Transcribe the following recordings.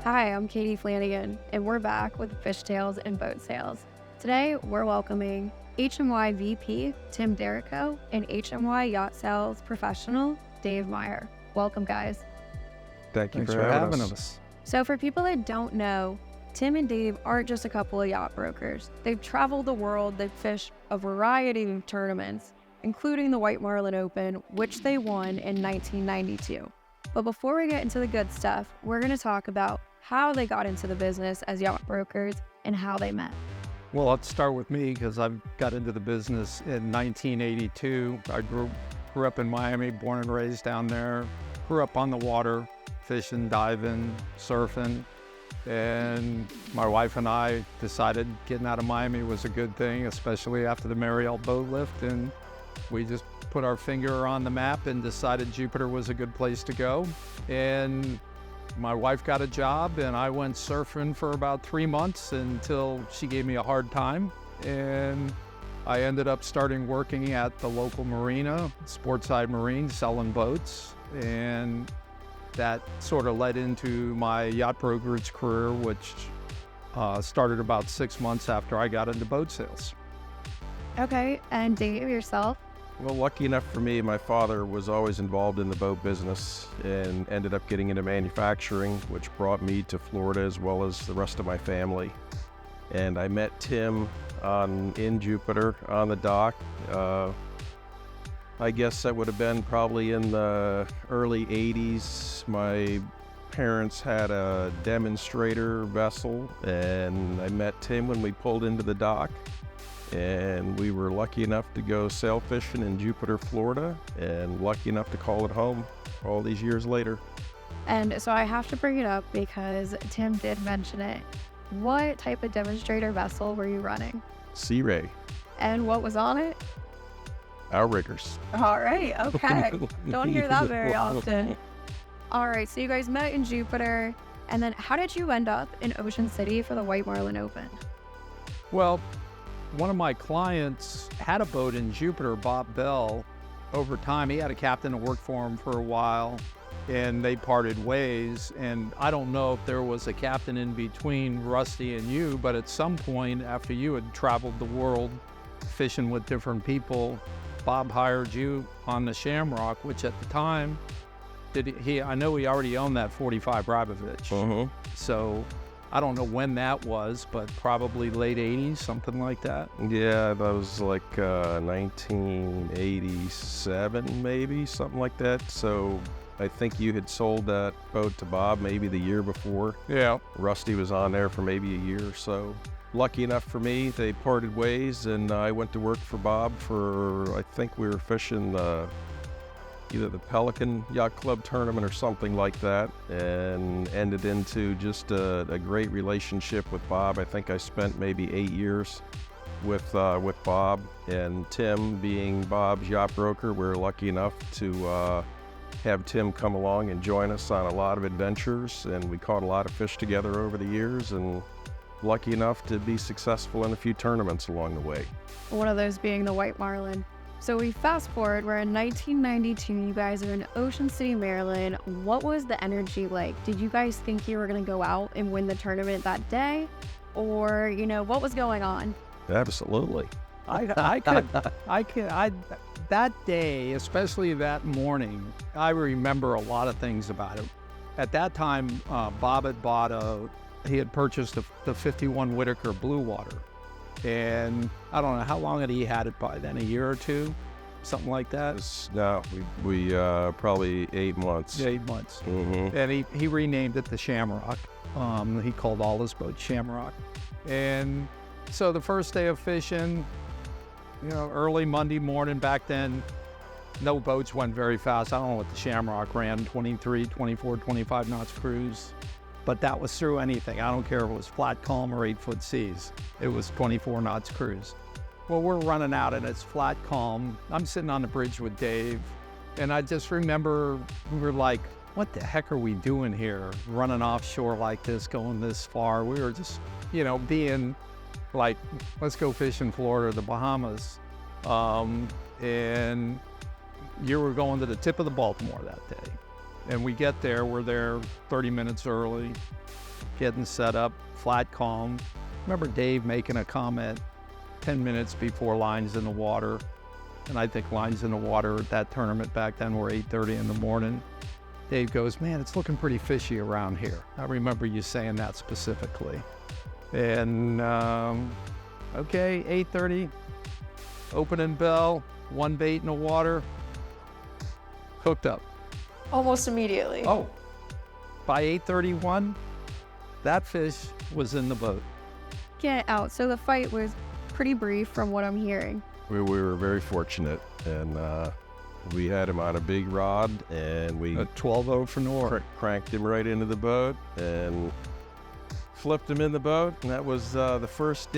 Hi, I'm Katie Flanagan, and we're back with Fish Tales and Boat Sales. Today, we're welcoming HMY VP Tim Derrico and HMY Yacht Sales Professional Dave Meyer. Welcome, guys. Thanks for having us. So for people that don't know, Tim and Dave aren't just a couple of yacht brokers. They've traveled the world, they've fished a variety of tournaments, including the White Marlin Open, which they won in 1992. But before we get into the good stuff, we're going to talk about how they got into the business as yacht brokers and how they met. Well, let's start with me because I got into the business in 1982. I grew up in Miami, born and raised down there. Grew up on the water, fishing, diving, surfing. And my wife and I decided getting out of Miami was a good thing, especially after the Meyer boat lift. And we just put our finger on the map and decided Jupiter was a good place to go. And my wife got a job and I went surfing for about 3 months until she gave me a hard time. And I ended up starting working at the local marina, Sportside Marine, selling boats. And that sort of led into my yacht brokerage career, which started about 6 months after I got into boat sales. Okay, and Dave, yourself? Well, lucky enough for me, my father was always involved in the boat business and ended up getting into manufacturing, which brought me to Florida as well as the rest of my family. And I met Tim in Jupiter on the dock. I guess that would have been probably in the early 80s. My parents had a demonstrator vessel, and I met Tim when we pulled into the dock. And we were lucky enough to go sail fishing in Jupiter, Florida, and lucky enough to call it home all these years later. And so I have to bring it up because Tim did mention it. What type of demonstrator vessel were you running? Sea Ray. And what was on it? Outriggers. All right, okay. Don't hear that very often. All right, so you guys met in Jupiter, and then how did you end up in Ocean City for the White Marlin Open? Well, one of my clients had a boat in Jupiter, Bob Bell. Over time, he had a captain that worked for him for a while, and they parted ways. And I don't know if there was a captain in between Rusty and you, but at some point after you had traveled the world fishing with different people, Bob hired you on the Shamrock, which at the time, I know he already owned that 45 Rabovich. So I don't know when that was, but probably late 80s, something like that. Yeah, that was like 1987, maybe, something like that. So I think you had sold that boat to Bob maybe the year before. Yeah. Rusty was on there for maybe a year or so. Lucky enough for me, they parted ways, and I went to work for Bob for, I think we were fishing either the Pelican Yacht Club tournament or something like that, and ended into just a great relationship with Bob. I think I spent maybe 8 years with Bob, and Tim being Bob's yacht broker. We're lucky enough to have Tim come along and join us on a lot of adventures, and we caught a lot of fish together over the years, and lucky enough to be successful in a few tournaments along the way. One of those being the White Marlin. So we fast forward, we're in 1992, you guys are in Ocean City, Maryland. What was the energy like? Did you guys think you were gonna go out and win the tournament that day? Or, what was going on? Absolutely. That day, especially that morning, I remember a lot of things about it. At that time, Bob had he had purchased the 51 Whitaker Blue Water. And I don't know, how long had he had it by then? A year or two? Something like that? No, we probably 8 months. 8 months. Mm-hmm. And he renamed it the Shamrock. He called all his boats Shamrock. And so the first day of fishing, early Monday morning back then, no boats went very fast. I don't know what the Shamrock ran, 23, 24, 25 knots cruise. But that was through anything. I don't care if it was flat calm or 8-foot seas. It was 24 knots cruise. Well, we're running out and it's flat calm. I'm sitting on the bridge with Dave, and I just remember we were like, what the heck are we doing here? Running offshore like this, going this far. We were just, being like, let's go fish in Florida or the Bahamas. And you were going to the tip of the Baltimore that day. And we get there, we're there 30 minutes early. getting set up, flat calm. Remember Dave making a comment 10 minutes before lines in the water. And I think lines in the water at that tournament back then were 8:30 in the morning. Dave goes, man, it's looking pretty fishy around here. I remember you saying that specifically. And okay, 8:30, opening bell, one bait in the water, hooked up. Almost immediately. Oh, by 8:31, that fish was in the boat. Get out. So the fight was pretty brief from what I'm hearing. We were very fortunate, and we had him on a big rod, and we A 12-0 for North. cranked him right into the boat and flipped him in the boat. And that was the first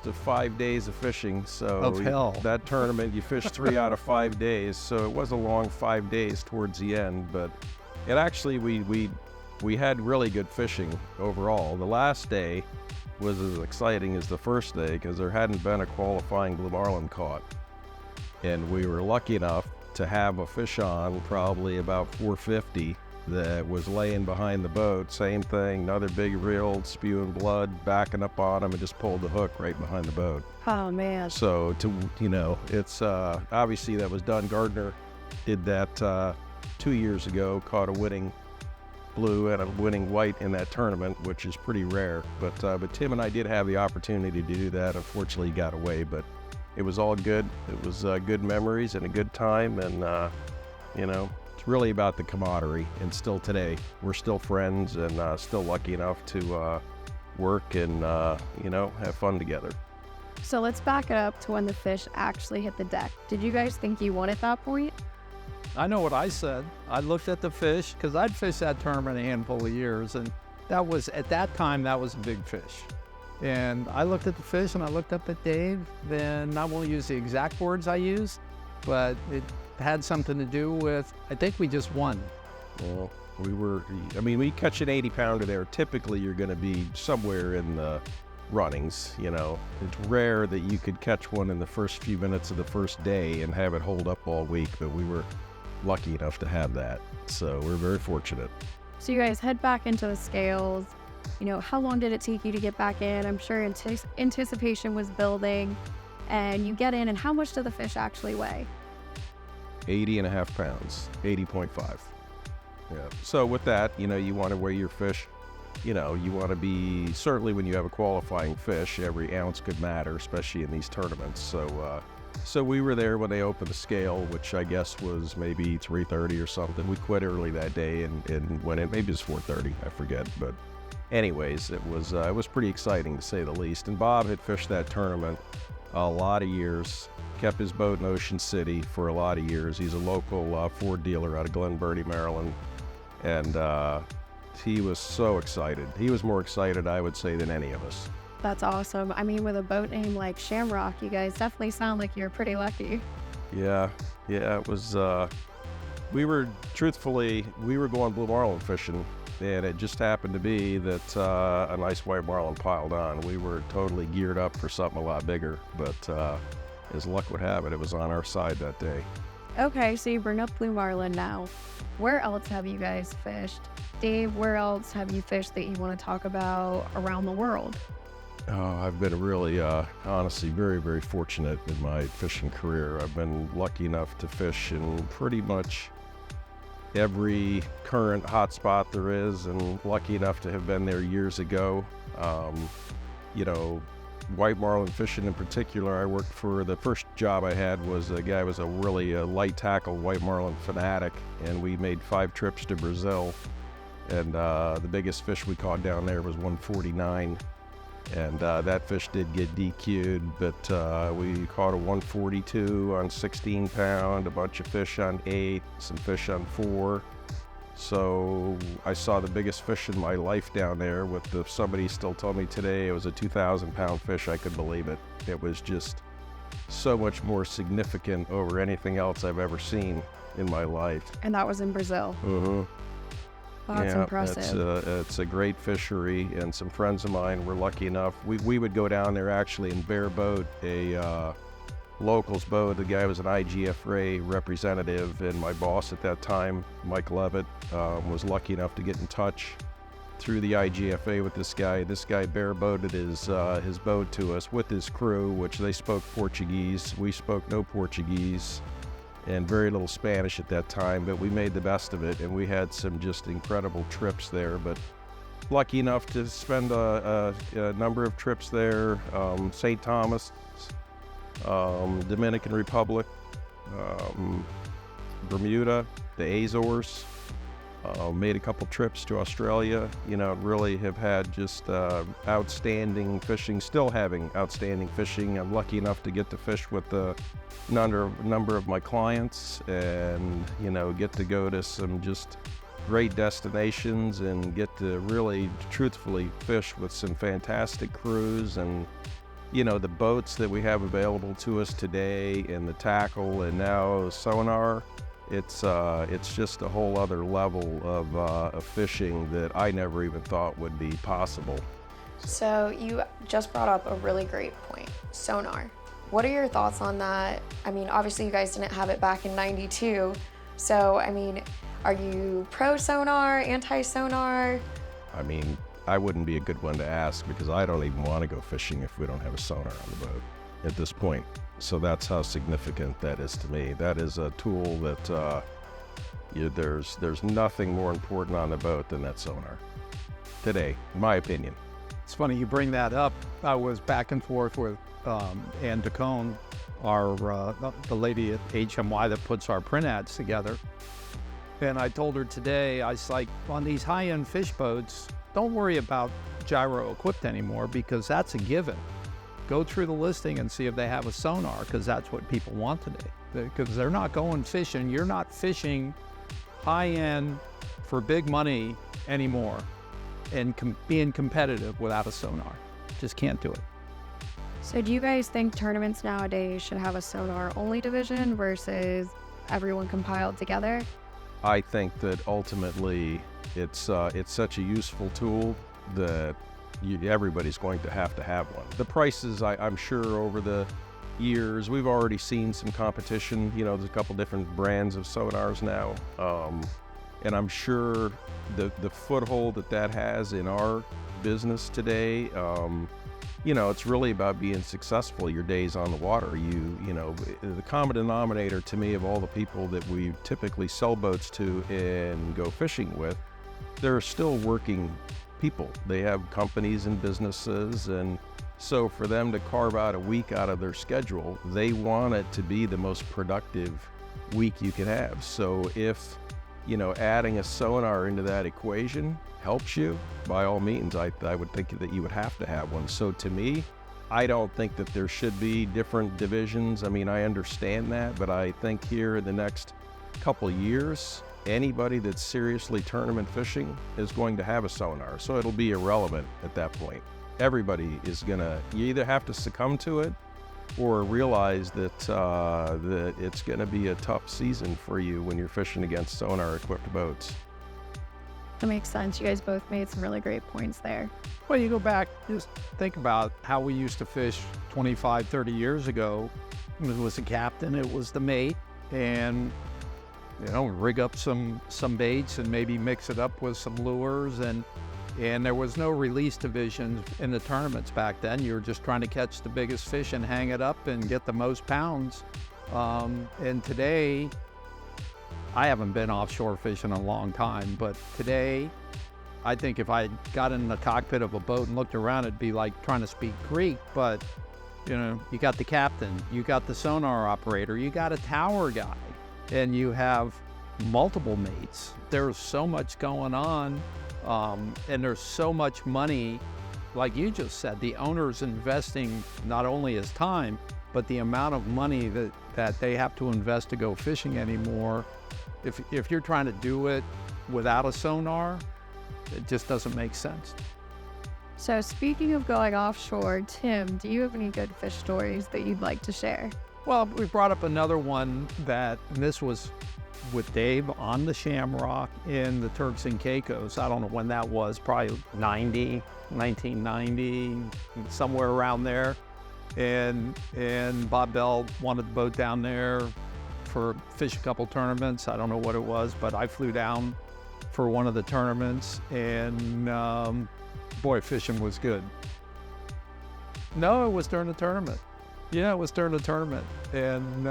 of 5 days of fishing. So Of hell. That tournament, you fished 3 out of 5 days, so it was a long 5 days towards the end. But it actually, we had really good fishing overall. The last day was as exciting as the first day because there hadn't been a qualifying blue marlin caught. And we were lucky enough to have a fish on probably about 450 that was laying behind the boat. Same thing, another big reel, spewing blood, backing up on him and just pulled the hook right behind the boat. Oh, man. So, it's obviously that was done. Gardner did that 2 years ago, caught a winning blue and a winning white in that tournament, which is pretty rare. But Tim and I did have the opportunity to do that. Unfortunately, he got away, but it was all good. It was good memories and a good time, and it's really about the camaraderie. And still today, we're still friends and still lucky enough to work and have fun together. So let's back it up to when the fish actually hit the deck. Did you guys think you won at that point? I know what I said. I looked at the fish because I'd fished that tournament a handful of years, and that was, at that time, that was a big fish. And I looked at the fish and I looked up at Dave, then I won't use the exact words I used, but it had something to do with, I think we just won. Well, we catch an 80 pounder there. Typically, you're going to be somewhere in the runnings. It's rare that you could catch one in the first few minutes of the first day and have it hold up all week, but we were lucky enough to have that. So we're very fortunate. So you guys head back into the scales. How long did it take you to get back in? I'm sure anticipation was building, and you get in, and how much do the fish actually weigh? 80.5 pounds, 80.5. Yeah. So with that, you want to weigh your fish. You want to be, certainly when you have a qualifying fish, every ounce could matter, especially in these tournaments. So we were there when they opened the scale, which I guess was maybe 3:30 or something. We quit early that day and went in, maybe it was 4:30, I forget. But anyways, it was pretty exciting to say the least. And Bob had fished that tournament a lot of years, kept his boat in Ocean City for a lot of years. He's a local Ford dealer out of Glen Burnie, Maryland. And he was so excited. He was more excited, I would say, than any of us. That's awesome. I mean, with a boat name like Shamrock, you guys definitely sound like you're pretty lucky. Yeah, it was, we were going blue marlin fishing, and it just happened to be that a nice white marlin piled on. We were totally geared up for something a lot bigger, but as luck would have it, it was on our side that day. Okay, so you bring up blue marlin now. Where else have you guys fished? Dave, where else have you fished that you want to talk about around the world? Oh, I've been really, honestly, very, very fortunate in my fishing career. I've been lucky enough to fish in pretty much every current hotspot there is, and lucky enough to have been there years ago. White marlin fishing in particular, I worked for, the first job I had was a guy was a really light tackle white marlin fanatic, and we made 5 trips to Brazil, and the biggest fish we caught down there was 149. And that fish did get DQ'd, but we caught a 142 on 16 pound, a bunch of fish on 8, some fish on 4. So I saw the biggest fish in my life down there somebody still told me today it was a 2,000 pound fish. I could believe it. It was just so much more significant over anything else I've ever seen in my life. And that was in Brazil. Mm-hmm. Wow, that's impressive. It's a great fishery, and some friends of mine were lucky enough. We would go down there actually in Bear Boat, a locals boat. The guy was an IGFRA representative, and my boss at that time, Mike Levitt, was lucky enough to get in touch through the IGFA with this guy. This guy bareboated his boat to us with his crew, which they spoke Portuguese. We spoke no Portuguese and very little Spanish at that time, but we made the best of it, and we had some just incredible trips there. But lucky enough to spend a number of trips there, St. Thomas, Dominican Republic, Bermuda, the Azores, made a couple trips to Australia. Really have had just outstanding fishing, still having outstanding fishing. I'm lucky enough to get to fish with a number of my clients and, get to go to some just great destinations and get to really truthfully fish with some fantastic crews. And the boats that we have available to us today, and the tackle, and now sonar, it's just a whole other level of fishing that I never even thought would be possible. So you just brought up a really great point, sonar. What are your thoughts on that? I mean, obviously you guys didn't have it back in '92. So, I mean, are you pro sonar, anti sonar? I mean, I wouldn't be a good one to ask because I don't even want to go fishing if we don't have a sonar on the boat at this point. So that's how significant that is to me. That is a tool that there's nothing more important on the boat than that sonar today, in my opinion. It's funny you bring that up. I was back and forth with Ann DeCone, the lady at HMY that puts our print ads together. And I told her today, I was like, on these high-end fish boats, don't worry about gyro equipped anymore because that's a given. Go through the listing and see if they have a sonar because that's what people want today. Because they're not going fishing. You're not fishing high-end for big money anymore and being competitive without a sonar. Just can't do it. So do you guys think tournaments nowadays should have a sonar-only division versus everyone compiled together? I think that ultimately it's such a useful tool that everybody's going to have one. The prices, I'm sure over the years, we've already seen some competition. There's a couple different brands of sonars now. And I'm sure the foothold that has in our business today, it's really about being successful your days on the water. The common denominator to me of all the people that we typically sell boats to and go fishing with, they're still working people. They have companies and businesses, and so for them to carve out a week out of their schedule, they want it to be the most productive week you can have. So if adding a sonar into that equation helps you, by all means, I would think that you would have to have one. So to me, I don't think that there should be different divisions. I mean, I understand that, but I think here in the next couple years, anybody that's seriously tournament fishing is going to have a sonar. So it'll be irrelevant at that point. Everybody is you either have to succumb to it or realize that it's going to be a tough season for you when you're fishing against sonar-equipped boats. That makes sense. You guys both made some really great points there. Well, you go back, just think about how we used to fish 25, 30 years ago. It was the captain, it was the mate, and rig up some baits and maybe mix it up with some lures, and there was no release division in the tournaments back then. You were just trying to catch the biggest fish and hang it up and get the most pounds. And today, I haven't been offshore fishing in a long time, but today, I think if I got in the cockpit of a boat and looked around, it'd be like trying to speak Greek. But, you got the captain, you got the sonar operator, you got a tower guy, and you have multiple mates. There's so much going on, and there's so much money. Like you just said, the owner's investing not only his time, but the amount of money that they have to invest to go fishing anymore. If you're trying to do it without a sonar, it just doesn't make sense. So speaking of going offshore, Tim, do you have any good fish stories that you'd like to share? Well, we brought up another one and this was with Dave on the Shamrock in the Turks and Caicos. I don't know when that was, probably 1990, somewhere around there. And Bob Bell wanted the boat down there for fish a couple tournaments. I don't know what it was, but I flew down for one of the tournaments, and boy, fishing was good. No, it was during the tournament. Yeah, it was during the tournament. And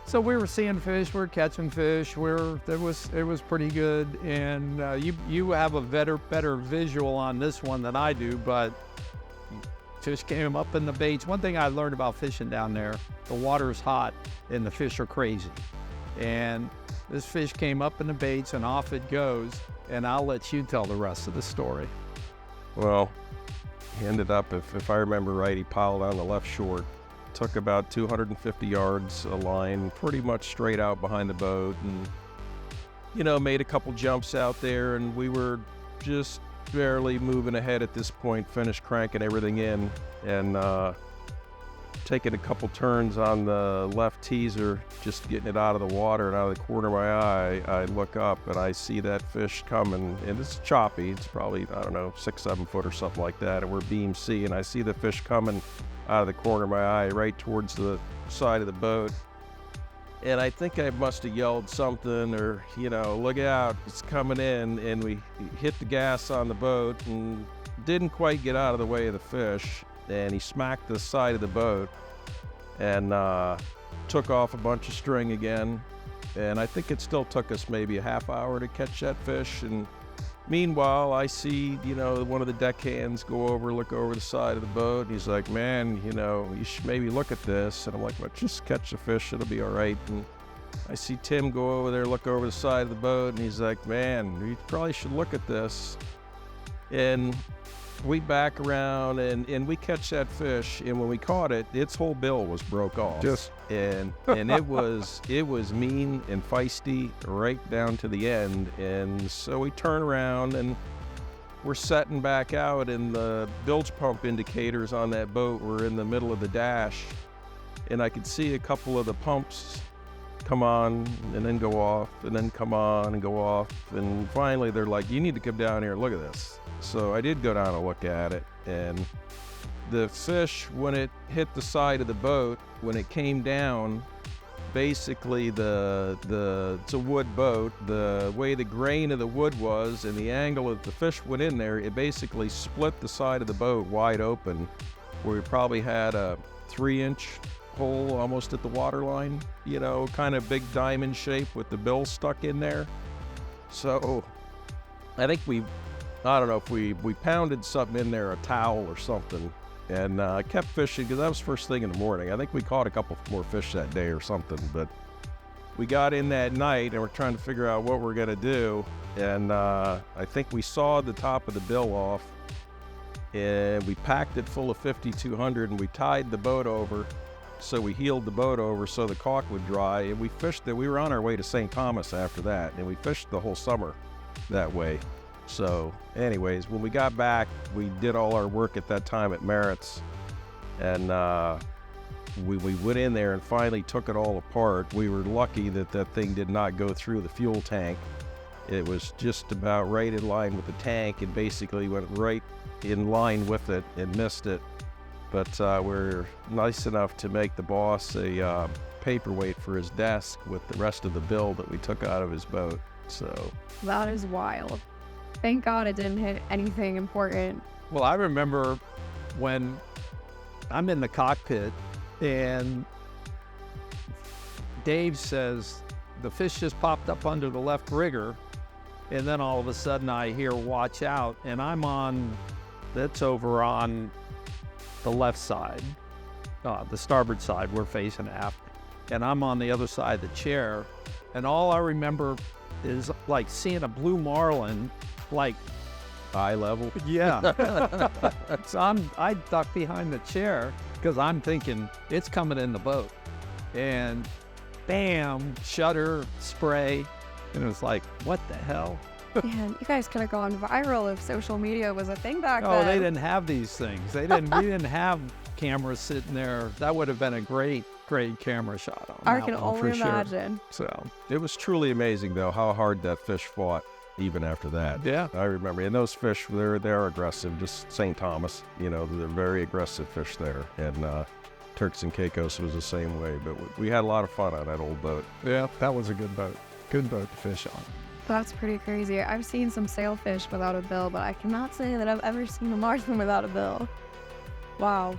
so we were seeing fish, we were catching fish, it was pretty good. And you have a better visual on this one than I do, but fish came up in the baits. One thing I learned about fishing down there, the water is hot and the fish are crazy. And this fish came up in the baits and off it goes. And I'll let you tell the rest of the story. Well, he ended up, if I remember right, he piled on the left short, took about 250 yards a line, pretty much straight out behind the boat, and, made a couple jumps out there, and we were just barely moving ahead at this point, finished cranking everything in, and taking a couple turns on the left teaser, just getting it out of the water, and out of the corner of my eye, I look up and I see that fish coming, and it's choppy. It's probably, 6-7 foot or something like that, and we're beam sea, and I see the fish coming out of the corner of my eye right towards the side of the boat. And I think I must have yelled something, or, look out, it's coming in, and we hit the gas on the boat and didn't quite get out of the way of the fish. And he smacked the side of the boat and took off a bunch of string again. And I think it still took us maybe a half hour to catch that fish. And meanwhile, I see, one of the deckhands look over the side of the boat. And he's like, man, you should maybe look at this. And I'm like, well, just catch the fish. It'll be all right. And I see Tim go over there, look over the side of the boat. And he's like, man, you probably should look at this. And we back around and we catch that fish, and when we caught it, its whole bill was broke off. And it was mean and feisty right down to the end. And so we turn around and we're setting back out, and the bilge pump indicators on that boat were in the middle of the dash, and I could see a couple of the pumps come on and then go off, and then come on and go off, and finally they're like, you need to come down here and look at this. So I did go down and look at it, and the fish, when it hit the side of the boat, when it came down, basically it's a wood boat, the way the grain of the wood was and the angle that the fish went in there, it basically split the side of the boat wide open, where we probably had a 3-inch hole almost at the waterline, kind of big diamond shape with the bill stuck in there. So I think I don't know if we pounded something in there, a towel or something, and kept fishing, because that was first thing in the morning. I think we caught a couple more fish that day or something, but we got in that night and we're trying to figure out what we're going to do, and I think we sawed the top of the bill off, and we packed it full of 5200, and we tied the boat over, so we heeled the boat over so the caulk would dry, and we fished it. We were on our way to St. Thomas after that, and we fished the whole summer that way. So anyways, when we got back, we did all our work at that time at Merritt's, and we went in there and finally took it all apart. We were lucky that thing did not go through the fuel tank. It was just about right in line with the tank, and basically went right in line with it and missed it. But we're nice enough to make the boss a paperweight for his desk with the rest of the bill that we took out of his boat. So That is wild. Thank God it didn't hit anything important. Well, I remember when I'm in the cockpit and Dave says, the fish just popped up under the left rigger, and then all of a sudden I hear watch out, and that's over on the left side, the starboard side, we're facing aft, and I'm on the other side of the chair, and all I remember is like seeing a blue marlin, like eye level. Yeah. So I ducked behind the chair because I'm thinking it's coming in the boat, and bam, shutter, spray, and it was like, what the hell? Man, you guys could have gone viral if social media was a thing back then. Oh, they didn't have these things. We didn't have cameras sitting there. That would have been a great camera shot on I that can one, only for sure. imagine. So It was truly amazing, though, how hard that fish fought even after that. yeah, I remember, and those fish, they're aggressive. Just St. Thomas, they're very aggressive fish there, and Turks and Caicos was the same way. But we had a lot of fun on that old boat. yeah, that was a good boat. Good boat to fish on. That's pretty crazy. I've seen some sailfish without a bill, but I cannot say that I've ever seen a marlin without a bill. Wow.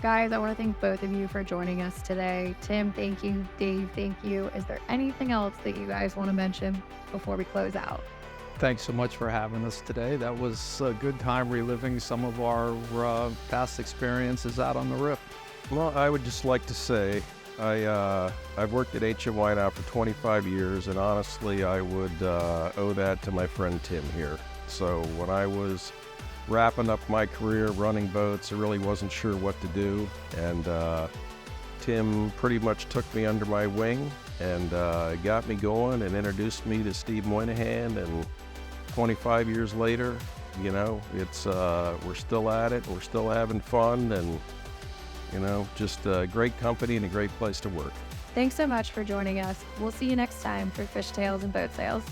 Guys, I want to thank both of you for joining us today. Tim, thank you. Dave, thank you. Is there anything else that you guys want to mention before we close out? Thanks so much for having us today. That was a good time reliving some of our past experiences out on the Rip. Well, I would just like to say I've worked at HMY now for 25 years, and honestly, I would owe that to my friend Tim here. So when I was wrapping up my career running boats, I really wasn't sure what to do, and Tim pretty much took me under my wing and got me going and introduced me to Steve Moynihan, and 25 years later, you know, it's we're still at it, we're still having fun, and you know, just a great company and a great place to work. Thanks so much for joining us. We'll see you next time for Fish Tales and Boat Sales.